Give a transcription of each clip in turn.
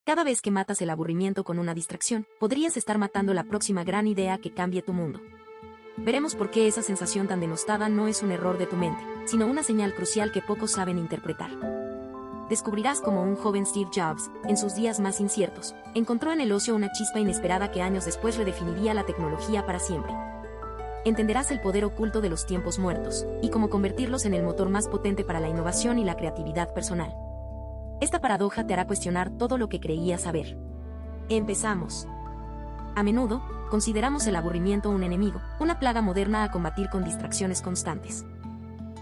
Cada vez que matas el aburrimiento con una distracción, podrías estar matando la próxima gran idea que cambie tu mundo. Veremos por qué esa sensación tan denostada no es un error de tu mente, sino una señal crucial que pocos saben interpretar. Descubrirás cómo un joven Steve Jobs, en sus días más inciertos, encontró en el ocio una chispa inesperada que años después redefiniría la tecnología para siempre. Entenderás el poder oculto de los tiempos muertos, y cómo convertirlos en el motor más potente para la innovación y la creatividad personal. Esta paradoja te hará cuestionar todo lo que creías saber. Empezamos. A menudo, consideramos el aburrimiento un enemigo, una plaga moderna a combatir con distracciones constantes.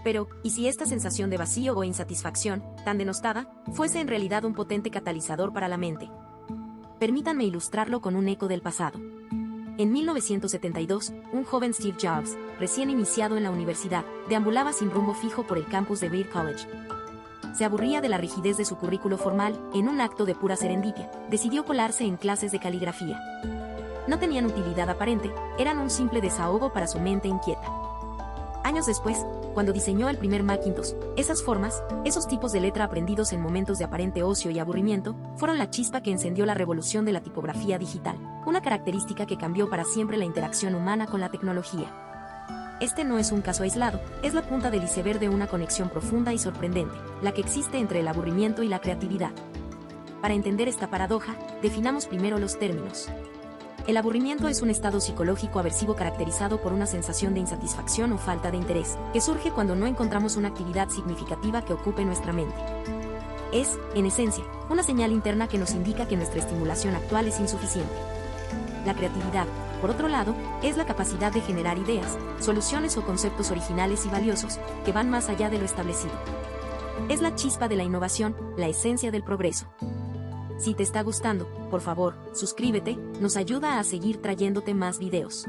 Pero, ¿y si esta sensación de vacío o insatisfacción, tan denostada, fuese en realidad un potente catalizador para la mente? Permítanme ilustrarlo con un eco del pasado. En 1972, un joven Steve Jobs, recién iniciado en la universidad, deambulaba sin rumbo fijo por el campus de Baird College. Se aburría de la rigidez de su currículo formal, en un acto de pura serendipia, decidió colarse en clases de caligrafía. No tenían utilidad aparente, eran un simple desahogo para su mente inquieta. Años después, cuando diseñó el primer Macintosh, esas formas, esos tipos de letra aprendidos en momentos de aparente ocio y aburrimiento, fueron la chispa que encendió la revolución de la tipografía digital, una característica que cambió para siempre la interacción humana con la tecnología. Este no es un caso aislado, es la punta del iceberg de una conexión profunda y sorprendente, la que existe entre el aburrimiento y la creatividad. Para entender esta paradoja, definamos primero los términos. El aburrimiento es un estado psicológico aversivo caracterizado por una sensación de insatisfacción o falta de interés, que surge cuando no encontramos una actividad significativa que ocupe nuestra mente. Es, en esencia, una señal interna que nos indica que nuestra estimulación actual es insuficiente. La creatividad, por otro lado, es la capacidad de generar ideas, soluciones o conceptos originales y valiosos, que van más allá de lo establecido. Es la chispa de la innovación, la esencia del progreso. Si te está gustando, por favor, suscríbete, nos ayuda a seguir trayéndote más videos.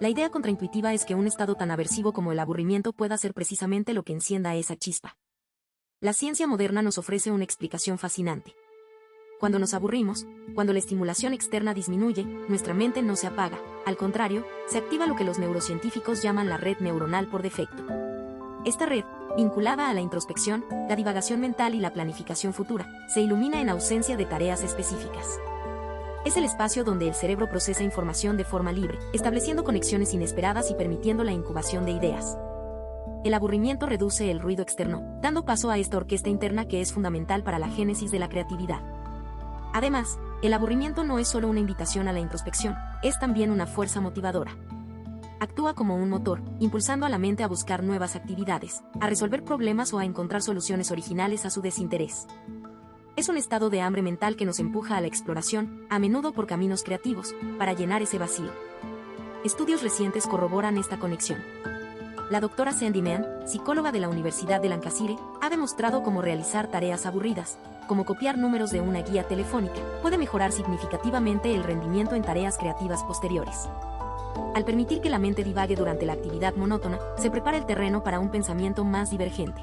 La idea contraintuitiva es que un estado tan aversivo como el aburrimiento pueda ser precisamente lo que encienda esa chispa. La ciencia moderna nos ofrece una explicación fascinante. Cuando nos aburrimos, cuando la estimulación externa disminuye, nuestra mente no se apaga, al contrario, se activa lo que los neurocientíficos llaman la red neuronal por defecto. Esta red, vinculada a la introspección, la divagación mental y la planificación futura, se ilumina en ausencia de tareas específicas. Es el espacio donde el cerebro procesa información de forma libre, estableciendo conexiones inesperadas y permitiendo la incubación de ideas. El aburrimiento reduce el ruido externo, dando paso a esta orquesta interna que es fundamental para la génesis de la creatividad. Además, el aburrimiento no es solo una invitación a la introspección, es también una fuerza motivadora. Actúa como un motor, impulsando a la mente a buscar nuevas actividades, a resolver problemas o a encontrar soluciones originales a su desinterés. Es un estado de hambre mental que nos empuja a la exploración, a menudo por caminos creativos, para llenar ese vacío. Estudios recientes corroboran esta conexión. La doctora Sandy Mann, psicóloga de la Universidad de Lancashire, ha demostrado cómo realizar tareas aburridas, como copiar números de una guía telefónica, puede mejorar significativamente el rendimiento en tareas creativas posteriores. Al permitir que la mente divague durante la actividad monótona, se prepara el terreno para un pensamiento más divergente.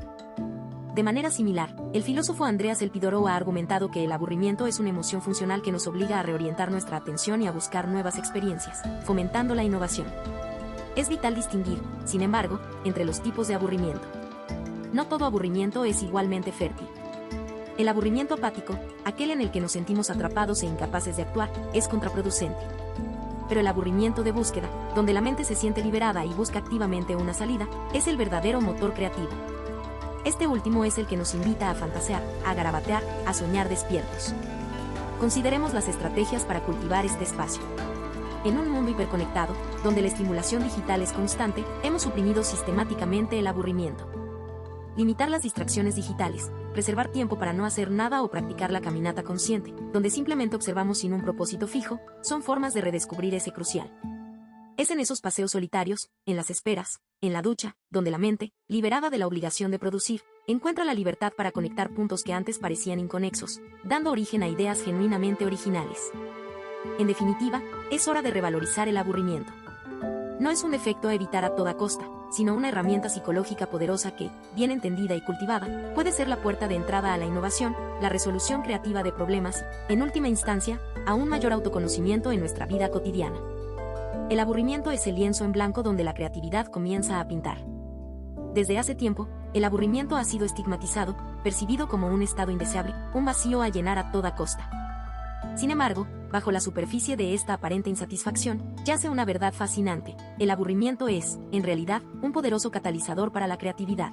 De manera similar, el filósofo Andreas Elpidoro ha argumentado que el aburrimiento es una emoción funcional que nos obliga a reorientar nuestra atención y a buscar nuevas experiencias, fomentando la innovación. Es vital distinguir, sin embargo, entre los tipos de aburrimiento. No todo aburrimiento es igualmente fértil. El aburrimiento apático, aquel en el que nos sentimos atrapados e incapaces de actuar, es contraproducente. Pero el aburrimiento de búsqueda, donde la mente se siente liberada y busca activamente una salida, es el verdadero motor creativo. Este último es el que nos invita a fantasear, a garabatear, a soñar despiertos. Consideremos las estrategias para cultivar este espacio. En un mundo hiperconectado, donde la estimulación digital es constante, hemos suprimido sistemáticamente el aburrimiento. Limitar las distracciones digitales, preservar tiempo para no hacer nada o practicar la caminata consciente, donde simplemente observamos sin un propósito fijo, son formas de redescubrir ese crucial. Es en esos paseos solitarios, en las esperas, en la ducha, donde la mente, liberada de la obligación de producir, encuentra la libertad para conectar puntos que antes parecían inconexos, dando origen a ideas genuinamente originales. En definitiva, es hora de revalorizar el aburrimiento. No es un efecto a evitar a toda costa, sino una herramienta psicológica poderosa que, bien entendida y cultivada, puede ser la puerta de entrada a la innovación, la resolución creativa de problemas y, en última instancia, a un mayor autoconocimiento en nuestra vida cotidiana. El aburrimiento es el lienzo en blanco donde la creatividad comienza a pintar. Desde hace tiempo, el aburrimiento ha sido estigmatizado, percibido como un estado indeseable, un vacío a llenar a toda costa. Sin embargo, bajo la superficie de esta aparente insatisfacción, yace una verdad fascinante: el aburrimiento es, en realidad, un poderoso catalizador para la creatividad.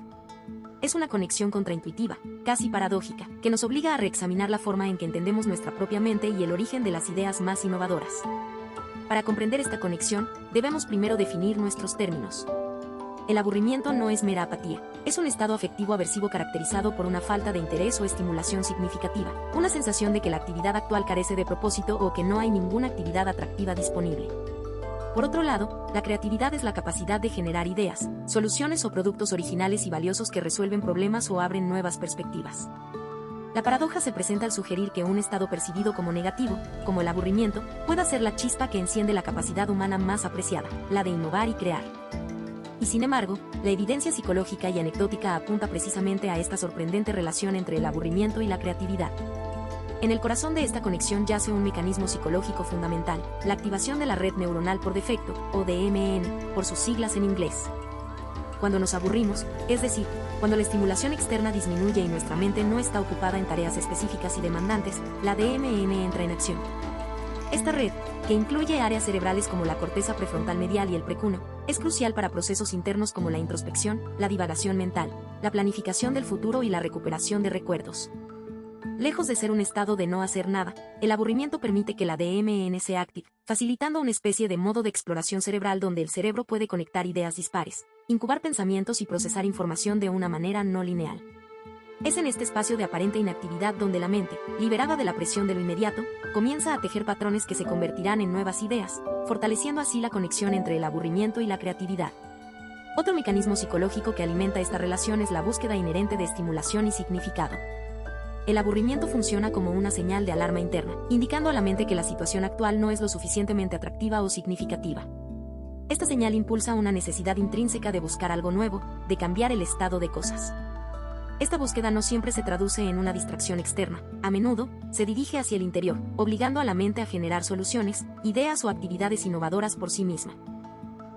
Es una conexión contraintuitiva, casi paradójica, que nos obliga a reexaminar la forma en que entendemos nuestra propia mente y el origen de las ideas más innovadoras. Para comprender esta conexión, debemos primero definir nuestros términos. El aburrimiento no es mera apatía, es un estado afectivo aversivo caracterizado por una falta de interés o estimulación significativa, una sensación de que la actividad actual carece de propósito o que no hay ninguna actividad atractiva disponible. Por otro lado, la creatividad es la capacidad de generar ideas, soluciones o productos originales y valiosos que resuelven problemas o abren nuevas perspectivas. La paradoja se presenta al sugerir que un estado percibido como negativo, como el aburrimiento, pueda ser la chispa que enciende la capacidad humana más apreciada, la de innovar y crear. Y sin embargo, la evidencia psicológica y anecdótica apunta precisamente a esta sorprendente relación entre el aburrimiento y la creatividad. En el corazón de esta conexión yace un mecanismo psicológico fundamental, la activación de la red neuronal por defecto, o DMN, por sus siglas en inglés. Cuando nos aburrimos, es decir, cuando la estimulación externa disminuye y nuestra mente no está ocupada en tareas específicas y demandantes, la DMN entra en acción. Esta red, que incluye áreas cerebrales como la corteza prefrontal medial y el precuno, es crucial para procesos internos como la introspección, la divagación mental, la planificación del futuro y la recuperación de recuerdos. Lejos de ser un estado de no hacer nada, el aburrimiento permite que la DMN se active, facilitando una especie de modo de exploración cerebral donde el cerebro puede conectar ideas dispares, incubar pensamientos y procesar información de una manera no lineal. Es en este espacio de aparente inactividad donde la mente, liberada de la presión de lo inmediato, comienza a tejer patrones que se convertirán en nuevas ideas, fortaleciendo así la conexión entre el aburrimiento y la creatividad. Otro mecanismo psicológico que alimenta esta relación es la búsqueda inherente de estimulación y significado. El aburrimiento funciona como una señal de alarma interna, indicando a la mente que la situación actual no es lo suficientemente atractiva o significativa. Esta señal impulsa una necesidad intrínseca de buscar algo nuevo, de cambiar el estado de cosas. Esta búsqueda no siempre se traduce en una distracción externa, a menudo se dirige hacia el interior, obligando a la mente a generar soluciones, ideas o actividades innovadoras por sí misma.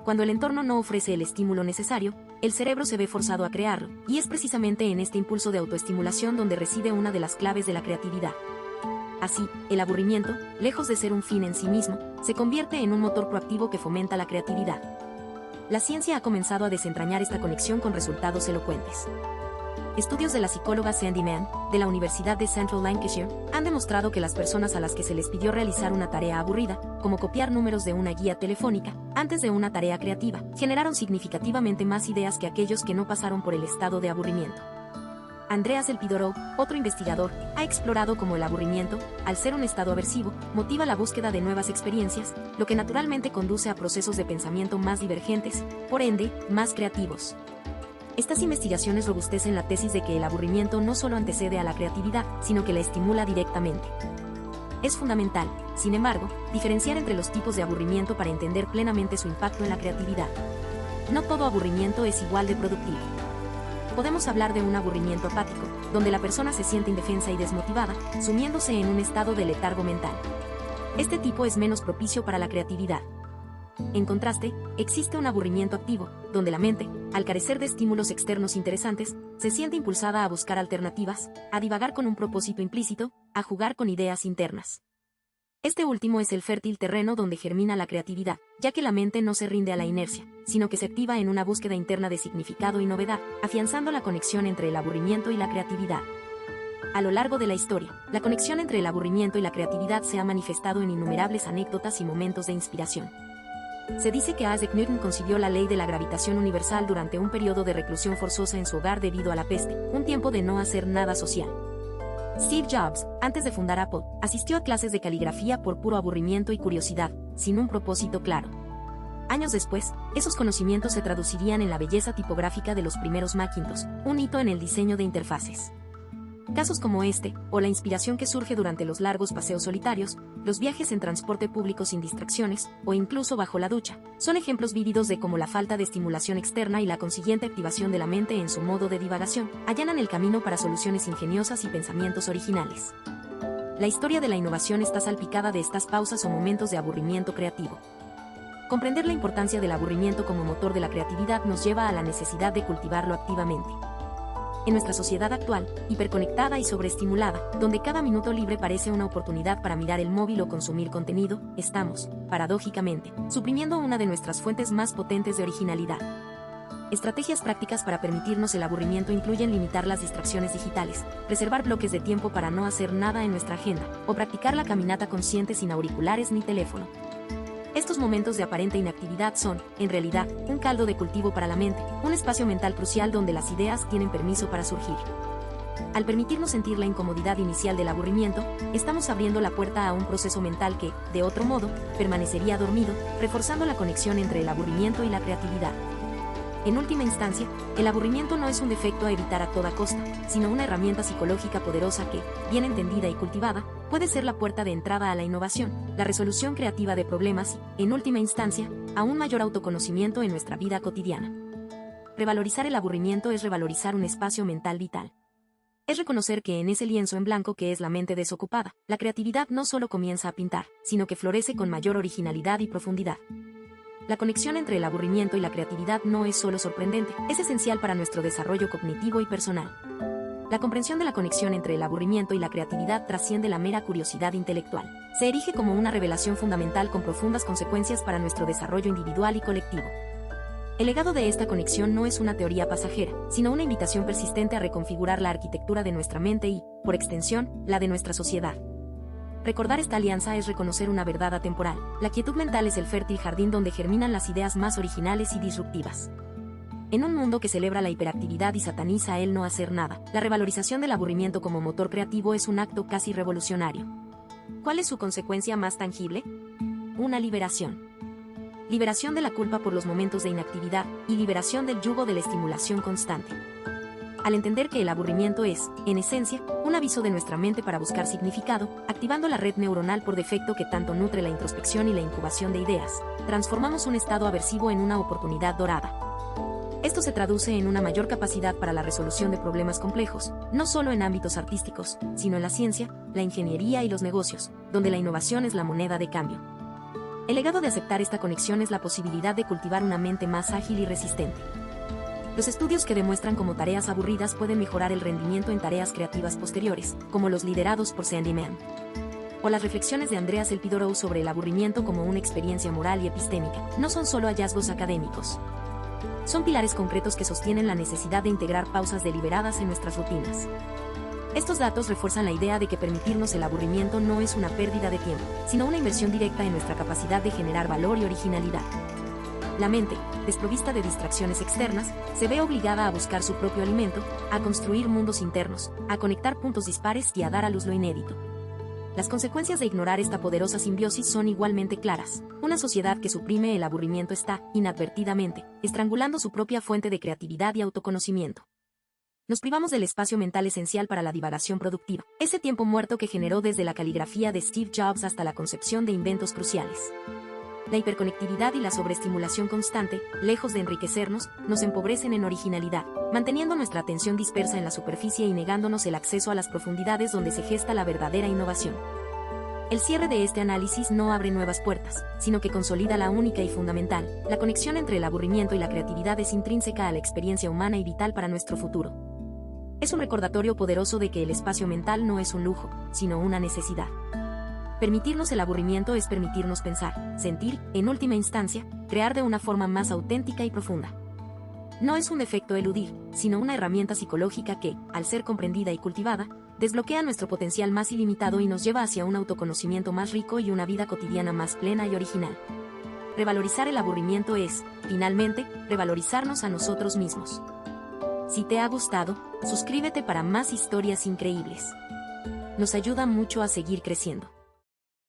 Cuando el entorno no ofrece el estímulo necesario, el cerebro se ve forzado a crearlo, y es precisamente en este impulso de autoestimulación donde reside una de las claves de la creatividad. Así, el aburrimiento, lejos de ser un fin en sí mismo, se convierte en un motor proactivo que fomenta la creatividad. La ciencia ha comenzado a desentrañar esta conexión con resultados elocuentes. Estudios de la psicóloga Sandi Mann, de la Universidad de Central Lancashire, han demostrado que las personas a las que se les pidió realizar una tarea aburrida, como copiar números de una guía telefónica, antes de una tarea creativa, generaron significativamente más ideas que aquellos que no pasaron por el estado de aburrimiento. Andreas Elpidorou, otro investigador, ha explorado cómo el aburrimiento, al ser un estado aversivo, motiva la búsqueda de nuevas experiencias, lo que naturalmente conduce a procesos de pensamiento más divergentes, por ende, más creativos. Estas investigaciones robustecen la tesis de que el aburrimiento no solo antecede a la creatividad, sino que la estimula directamente. Es fundamental, sin embargo, diferenciar entre los tipos de aburrimiento para entender plenamente su impacto en la creatividad. No todo aburrimiento es igual de productivo. Podemos hablar de un aburrimiento apático, donde la persona se siente indefensa y desmotivada, sumiéndose en un estado de letargo mental. Este tipo es menos propicio para la creatividad. En contraste, existe un aburrimiento activo, donde la mente, al carecer de estímulos externos interesantes, se siente impulsada a buscar alternativas, a divagar con un propósito implícito, a jugar con ideas internas. Este último es el fértil terreno donde germina la creatividad, ya que la mente no se rinde a la inercia, sino que se activa en una búsqueda interna de significado y novedad, afianzando la conexión entre el aburrimiento y la creatividad. A lo largo de la historia, la conexión entre el aburrimiento y la creatividad se ha manifestado en innumerables anécdotas y momentos de inspiración. Se dice que Isaac Newton concibió la ley de la gravitación universal durante un periodo de reclusión forzosa en su hogar debido a la peste, un tiempo de no hacer nada social. Steve Jobs, antes de fundar Apple, asistió a clases de caligrafía por puro aburrimiento y curiosidad, sin un propósito claro. Años después, esos conocimientos se traducirían en la belleza tipográfica de los primeros Macintosh, un hito en el diseño de interfaces. Casos como este, o la inspiración que surge durante los largos paseos solitarios, los viajes en transporte público sin distracciones, o incluso bajo la ducha, son ejemplos vívidos de cómo la falta de estimulación externa y la consiguiente activación de la mente en su modo de divagación, allanan el camino para soluciones ingeniosas y pensamientos originales. La historia de la innovación está salpicada de estas pausas o momentos de aburrimiento creativo. Comprender la importancia del aburrimiento como motor de la creatividad nos lleva a la necesidad de cultivarlo activamente. En nuestra sociedad actual, hiperconectada y sobreestimulada, donde cada minuto libre parece una oportunidad para mirar el móvil o consumir contenido, estamos, paradójicamente, suprimiendo una de nuestras fuentes más potentes de originalidad. Estrategias prácticas para permitirnos el aburrimiento incluyen limitar las distracciones digitales, reservar bloques de tiempo para no hacer nada en nuestra agenda, o practicar la caminata consciente sin auriculares ni teléfono. Estos momentos de aparente inactividad son, en realidad, un caldo de cultivo para la mente, un espacio mental crucial donde las ideas tienen permiso para surgir. Al permitirnos sentir la incomodidad inicial del aburrimiento, estamos abriendo la puerta a un proceso mental que, de otro modo, permanecería dormido, reforzando la conexión entre el aburrimiento y la creatividad. En última instancia, el aburrimiento no es un defecto a evitar a toda costa, sino una herramienta psicológica poderosa que, bien entendida y cultivada, puede ser la puerta de entrada a la innovación, la resolución creativa de problemas y, en última instancia, a un mayor autoconocimiento en nuestra vida cotidiana. Revalorizar el aburrimiento es revalorizar un espacio mental vital. Es reconocer que en ese lienzo en blanco que es la mente desocupada, la creatividad no solo comienza a pintar, sino que florece con mayor originalidad y profundidad. La conexión entre el aburrimiento y la creatividad no es solo sorprendente, es esencial para nuestro desarrollo cognitivo y personal. La comprensión de la conexión entre el aburrimiento y la creatividad trasciende la mera curiosidad intelectual. Se erige como una revelación fundamental con profundas consecuencias para nuestro desarrollo individual y colectivo. El legado de esta conexión no es una teoría pasajera, sino una invitación persistente a reconfigurar la arquitectura de nuestra mente y, por extensión, la de nuestra sociedad. Recordar esta alianza es reconocer una verdad atemporal. La quietud mental es el fértil jardín donde germinan las ideas más originales y disruptivas. En un mundo que celebra la hiperactividad y sataniza el no hacer nada, la revalorización del aburrimiento como motor creativo es un acto casi revolucionario. ¿Cuál es su consecuencia más tangible? Una liberación. Liberación de la culpa por los momentos de inactividad y liberación del yugo de la estimulación constante. Al entender que el aburrimiento es, en esencia, un aviso de nuestra mente para buscar significado, activando la red neuronal por defecto que tanto nutre la introspección y la incubación de ideas, transformamos un estado aversivo en una oportunidad dorada. Esto se traduce en una mayor capacidad para la resolución de problemas complejos, no solo en ámbitos artísticos, sino en la ciencia, la ingeniería y los negocios, donde la innovación es la moneda de cambio. El legado de aceptar esta conexión es la posibilidad de cultivar una mente más ágil y resistente. Los estudios que demuestran cómo tareas aburridas pueden mejorar el rendimiento en tareas creativas posteriores, como los liderados por Sandy Mann. O las reflexiones de Andreas Elpidorou sobre el aburrimiento como una experiencia moral y epistémica, no son solo hallazgos académicos. Son pilares concretos que sostienen la necesidad de integrar pausas deliberadas en nuestras rutinas. Estos datos refuerzan la idea de que permitirnos el aburrimiento no es una pérdida de tiempo, sino una inversión directa en nuestra capacidad de generar valor y originalidad. La mente, desprovista de distracciones externas, se ve obligada a buscar su propio alimento, a construir mundos internos, a conectar puntos dispares y a dar a luz lo inédito. Las consecuencias de ignorar esta poderosa simbiosis son igualmente claras. Una sociedad que suprime el aburrimiento está, inadvertidamente, estrangulando su propia fuente de creatividad y autoconocimiento. Nos privamos del espacio mental esencial para la divagación productiva, ese tiempo muerto que generó desde la caligrafía de Steve Jobs hasta la concepción de inventos cruciales. La hiperconectividad y la sobreestimulación constante, lejos de enriquecernos, nos empobrecen en originalidad, manteniendo nuestra atención dispersa en la superficie y negándonos el acceso a las profundidades donde se gesta la verdadera innovación. El cierre de este análisis no abre nuevas puertas, sino que consolida la única y fundamental. La conexión entre el aburrimiento y la creatividad es intrínseca a la experiencia humana y vital para nuestro futuro. Es un recordatorio poderoso de que el espacio mental no es un lujo, sino una necesidad. Permitirnos el aburrimiento es permitirnos pensar, sentir, en última instancia, crear de una forma más auténtica y profunda. No es un defecto eludir, sino una herramienta psicológica que, al ser comprendida y cultivada, desbloquea nuestro potencial más ilimitado y nos lleva hacia un autoconocimiento más rico y una vida cotidiana más plena y original. Revalorizar el aburrimiento es, finalmente, revalorizarnos a nosotros mismos. Si te ha gustado, suscríbete para más historias increíbles. Nos ayuda mucho a seguir creciendo.